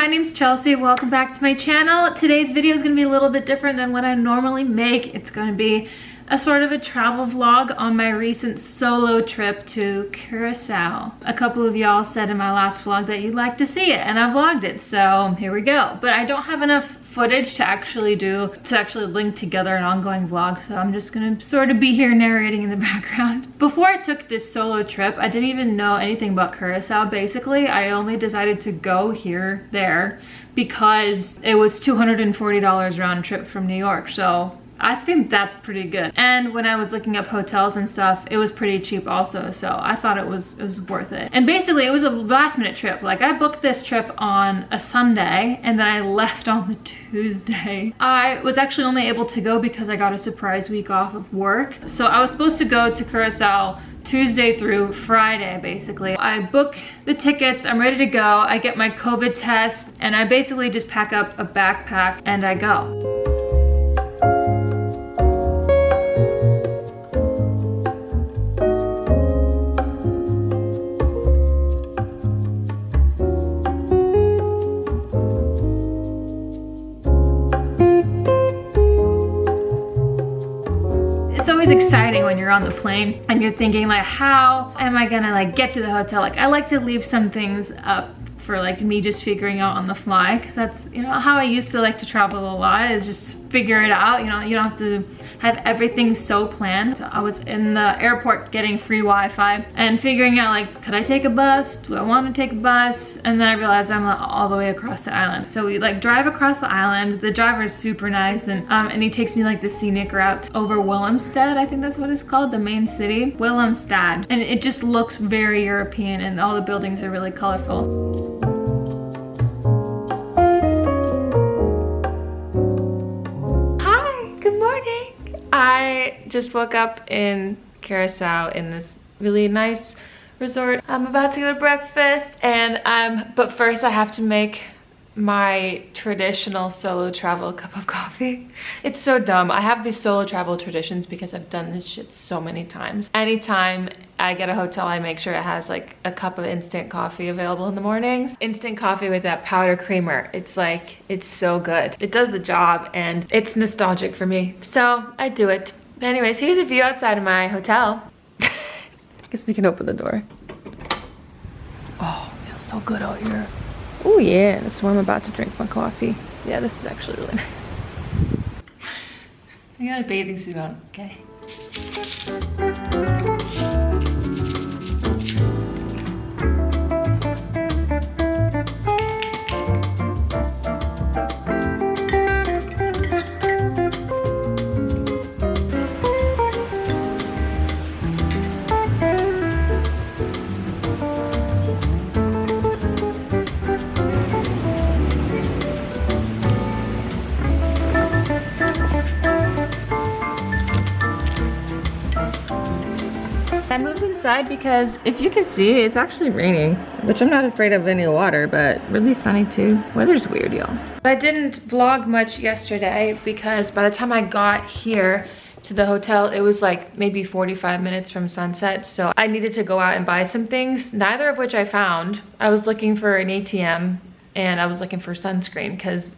name's Chelsea. Welcome back to my channel. Today's video is going to be a little bit different than what I normally make. It's going to be a sort of a travel vlog on my recent solo trip to Curacao. A couple of y'all said in my last vlog that you'd like to see it, and I vlogged it, so here we go. But I don't have enough footage to actually link together an ongoing vlog, so I'm just gonna sort of be here narrating in the background. Before I took this solo trip, I didn't even know anything about Curacao. Basically, I only decided to go there because it was $240 round trip from New York, so I think that's pretty good. And when I was looking up hotels and stuff, it was pretty cheap also, so I thought it was worth it. And basically it was a last minute trip. Like, I booked this trip on a Sunday and then I left on the Tuesday. I was actually only able to go because I got a surprise week off of work. So I was supposed to go to Curacao Tuesday through Friday, basically. I book the tickets, I'm ready to go, I get my COVID test, and I basically just pack up a backpack and I go. It's always exciting when you're on the plane and you're thinking, like, how am I gonna like get to the hotel? Like, I like to leave some things up for like me just figuring out on the fly, because that's, you know, how I used to like to travel a lot, is just figure it out. You know, you don't have to have everything so planned. So I was in the airport getting free Wi-Fi and figuring out, like, could I take a bus? Do I want to take a bus? And then I realized I'm all the way across the island. So we like drive across the island. The driver is super nice, and he takes me like the scenic route over Willemstad, I think that's what it's called, the main city, Willemstad. And it just looks very European and all the buildings are really colorful. I just woke up in Curacao in this really nice resort. I'm about to go to breakfast, but first I have to make my traditional solo travel cup of coffee. It's so dumb. I have these solo travel traditions because I've done this shit so many times. Anytime I get a hotel, I make sure it has like a cup of instant coffee available in the mornings. Instant coffee with that powder creamer. It's like, it's so good. It does the job and it's nostalgic for me. So I do it. Anyways, here's a view outside of my hotel. I guess we can open the door. Oh, it feels so good out here. Oh yeah, this is where I'm about to drink my coffee. Yeah, this is actually really nice. I got a bathing suit on, okay. I moved inside because, if you can see, it's actually raining, which I'm not afraid of any water, but really sunny too. Weather's weird, y'all. I didn't vlog much yesterday because by the time I got here to the hotel, it was like maybe 45 minutes from sunset, so I needed to go out and buy some things, neither of which I found. I was looking for an ATM and I was looking for sunscreen because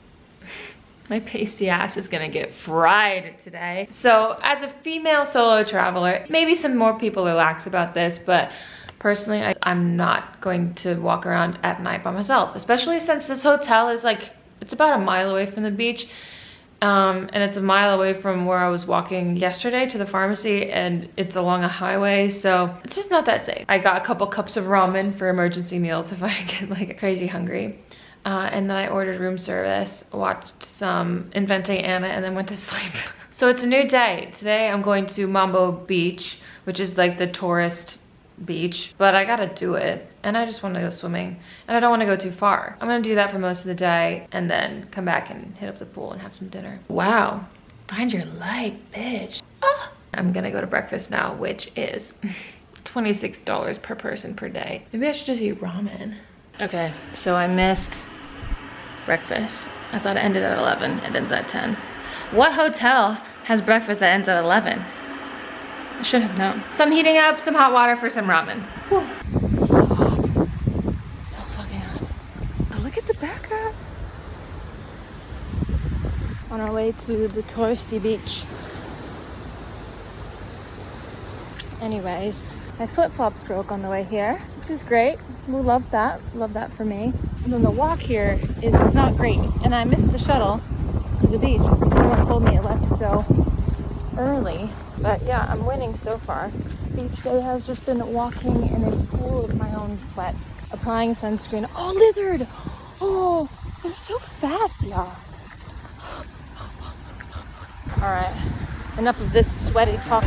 my pasty ass is gonna get fried today. So as a female solo traveler, maybe some more people are lax about this, but personally, I'm not going to walk around at night by myself, especially since this hotel is like, it's about a mile away from the beach. And it's a mile away from where I was walking yesterday to the pharmacy, and it's along a highway, so it's just not that safe. I got a couple cups of ramen for emergency meals if I get like crazy hungry. And then I ordered room service, watched some Inventing Anna, and then went to sleep. So it's a new day. Today I'm going to Mambo Beach, which is like the tourist beach, but I gotta do it. And I just wanna go swimming, and I don't wanna go too far. I'm gonna do that for most of the day, and then come back and hit up the pool and have some dinner. Wow, find your light, bitch. Ah. I'm gonna go to breakfast now, which is $26 per person per day. Maybe I should just eat ramen. Okay, so I missed breakfast. I thought it ended at 11, it ends at 10. What hotel has breakfast that ends at 11? I should have known. So I'm heating up some hot water for some ramen. Whew. So hot. So fucking hot. But look at the back up. On our way to the touristy beach. Anyways, my flip-flops broke on the way here, which is great. We love that. Love that for me. And then the walk here is not great. And I missed the shuttle to the beach. Someone told me it left so early. But yeah, I'm winning so far. Each day has just been walking in a pool of my own sweat, applying sunscreen. Oh, lizard! Oh, they're so fast, y'all. All right, enough of this sweaty talk.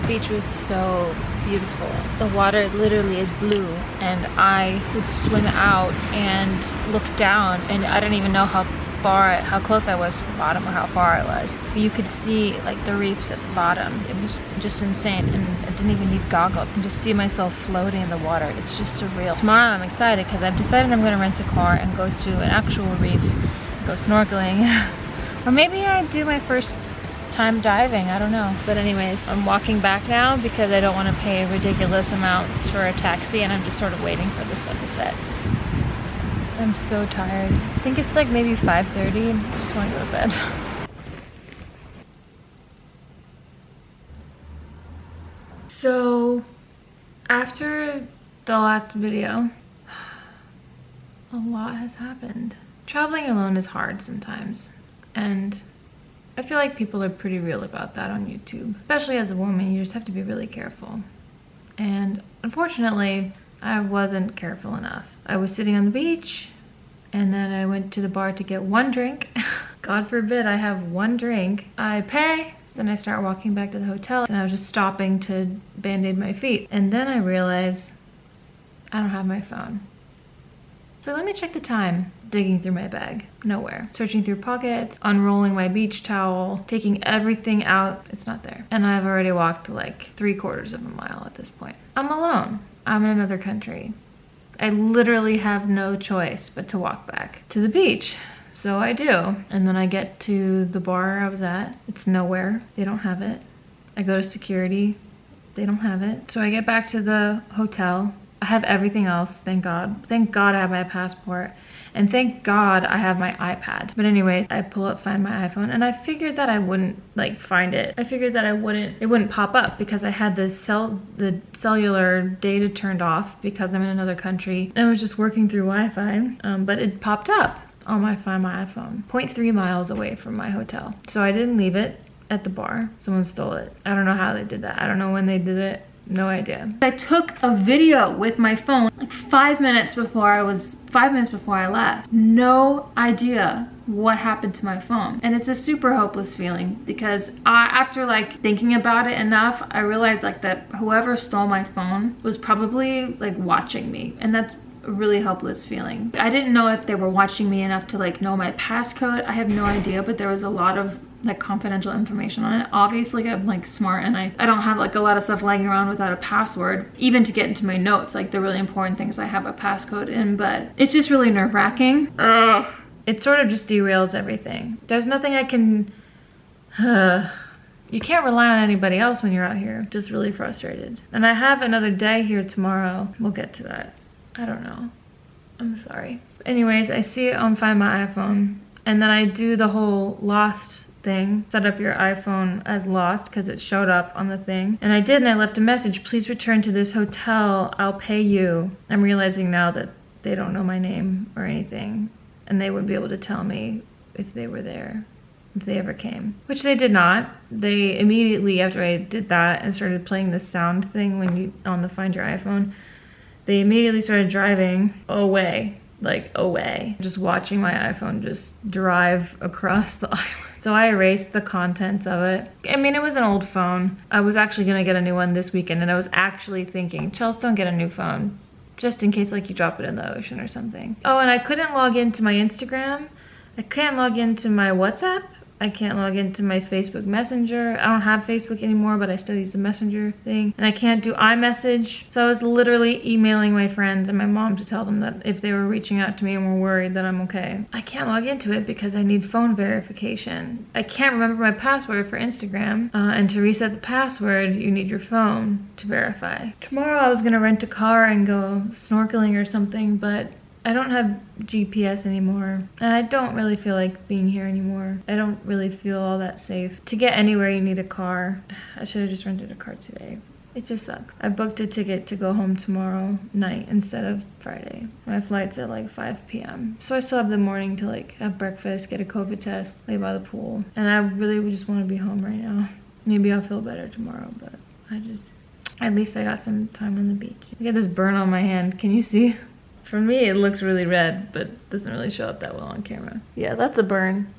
Beach was so beautiful. The water literally is blue, and I would swim out and look down, and I didn't even know how close I was to the bottom or how far I was. But you could see like the reefs at the bottom. It was just insane, and I didn't even need goggles. I can just see myself floating in the water. It's just surreal. Tomorrow I'm excited because I've decided I'm going to rent a car and go to an actual reef, go snorkeling, or maybe I do my first time diving, I don't know. But anyways, I'm walking back now because I don't want to pay ridiculous amounts for a taxi, and I'm just sort of waiting for the sun to set. I'm so tired. I think it's like maybe 5:30 and I just want to go to bed. So after the last video, a lot has happened. Traveling alone is hard sometimes, and I feel like people are pretty real about that on YouTube. Especially as a woman, you just have to be really careful. And unfortunately, I wasn't careful enough. I was sitting on the beach, and then I went to the bar to get one drink. God forbid I have one drink. I pay, then I start walking back to the hotel, and I was just stopping to band-aid my feet. And then I realized I don't have my phone. So let me check the time. Digging through my bag, nowhere. Searching through pockets, unrolling my beach towel, taking everything out, it's not there. And I've already walked like 3/4 of a mile at this point. I'm alone. I'm in another country. I literally have no choice but to walk back to the beach. So I do. And then I get to the bar I was at. It's nowhere. They don't have it. I go to security. They don't have it. So I get back to the hotel. I have everything else, thank God. Thank God I have my passport. And thank God I have my iPad. But anyways, I find my iPhone, and I figured that I wouldn't like find it. I figured that it wouldn't pop up because I had the cellular data turned off because I'm in another country. And I was just working through Wi-Fi, but it popped up on my Find My iPhone, 0.3 miles away from my hotel. So I didn't leave it at the bar. Someone stole it. I don't know how they did that. I don't know when they did it. No idea. I took a video with my phone like 5 minutes before I left. No idea what happened to my phone. And it's a super hopeless feeling because after like thinking about it enough, I realized like that whoever stole my phone was probably like watching me, and that's a really helpless feeling. I didn't know if they were watching me enough to like know my passcode. I have no idea, but there was a lot of like confidential information on it. Obviously I'm like smart, and I don't have like a lot of stuff laying around without a password, even to get into my notes, like the really important things I have a passcode in. But it's just really nerve-wracking. Ugh. It sort of just derails everything. There's nothing I can you can't rely on anybody else when you're out here. Just really frustrated. And I have another day here tomorrow. We'll get to that. I don't know. I'm sorry. Anyways, I see it on Find My iPhone, and then I do the whole lost thing, set up your iPhone as lost because it showed up on the thing. And I did, and I left a message, please return to this hotel, I'll pay you. I'm realizing now that they don't know my name or anything, and they would be able to tell me if they were there, if they ever came, which they did not. They immediately after I did that and started playing the sound thing when you on the Find Your iPhone, they immediately started driving away. Like away. Just watching my iPhone just drive across the island. So I erased the contents of it. I mean, it was an old phone. I was actually gonna get a new one this weekend, and I was actually thinking, Chelsea, don't get a new phone. Just in case like you drop it in the ocean or something. Oh, and I couldn't log into my Instagram. I can't log into my WhatsApp. I can't log into my Facebook Messenger. I don't have Facebook anymore, but I still use the Messenger thing. And I can't do iMessage. So I was literally emailing my friends and my mom to tell them that if they were reaching out to me and were worried that I'm okay. I can't log into it because I need phone verification. I can't remember my password for Instagram. And to reset the password, you need your phone to verify. Tomorrow I was gonna rent a car and go snorkeling or something, but I don't have GPS anymore, and I don't really feel like being here anymore. I don't really feel all that safe. To get anywhere, you need a car. I should have just rented a car today. It just sucks. I booked a ticket to go home tomorrow night instead of Friday. My flight's at like 5 p.m. So I still have the morning to like have breakfast, get a COVID test, lay by the pool. And I really just want to be home right now. Maybe I'll feel better tomorrow, but at least I got some time on the beach. Look at this burn on my hand. Can you see? For me, it looks really red, but doesn't really show up that well on camera. Yeah, that's a burn.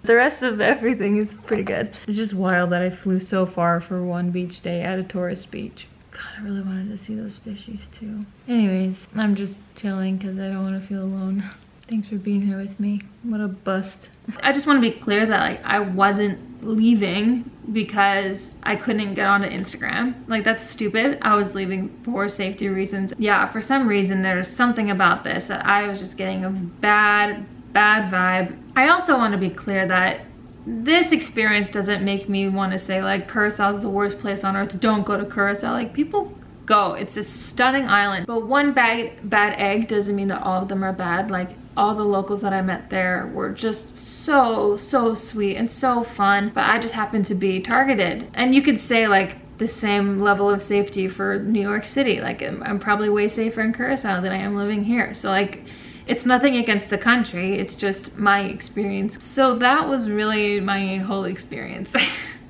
The rest of everything is pretty good. It's just wild that I flew so far for one beach day at a tourist beach. God, I really wanted to see those fishies too. Anyways, I'm just chilling because I don't want to feel alone. Thanks for being here with me. What a bust. I just want to be clear that like I wasn't leaving because I couldn't get onto Instagram. Like that's stupid. I was leaving for safety reasons. Yeah, for some reason there's something about this that I was just getting a bad vibe. I also want to be clear that this experience doesn't make me want to say like Curacao is the worst place on earth. Don't go to Curacao. Like people go. It's a stunning island. But one bad egg doesn't mean that all of them are bad. Like all the locals that I met there were just so sweet and so fun, but I just happened to be targeted. And you could say like the same level of safety for New York City. Like I'm probably way safer in Curacao than I am living here. So like it's nothing against the country, it's just my experience. So that was really my whole experience.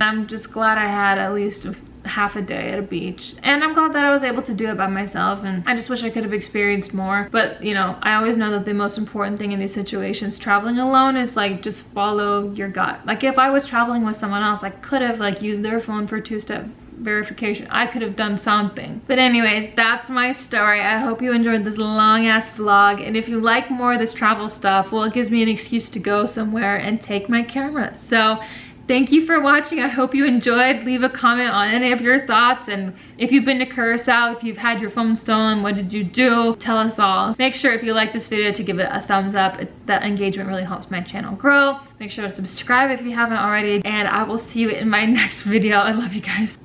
I'm just glad I had at least half a day at a beach, and I'm glad that I was able to do it by myself, and I just wish I could have experienced more. But you know, I always know that the most important thing in these situations traveling alone is like just follow your gut. Like if I was traveling with someone else, I could have like used their phone for two-step verification. I could have done something. But anyways, that's my story. I hope you enjoyed this long ass vlog, and if you like more of this travel stuff, well, it gives me an excuse to go somewhere and take my camera. So thank you for watching. I hope you enjoyed. Leave a comment on any of your thoughts, and if you've been to Curacao, if you've had your phone stolen, what did you do? Tell us all. Make sure if you like this video to give it a thumbs up. That engagement really helps my channel grow. Make sure to subscribe if you haven't already, and I will see you in my next video. I love you guys.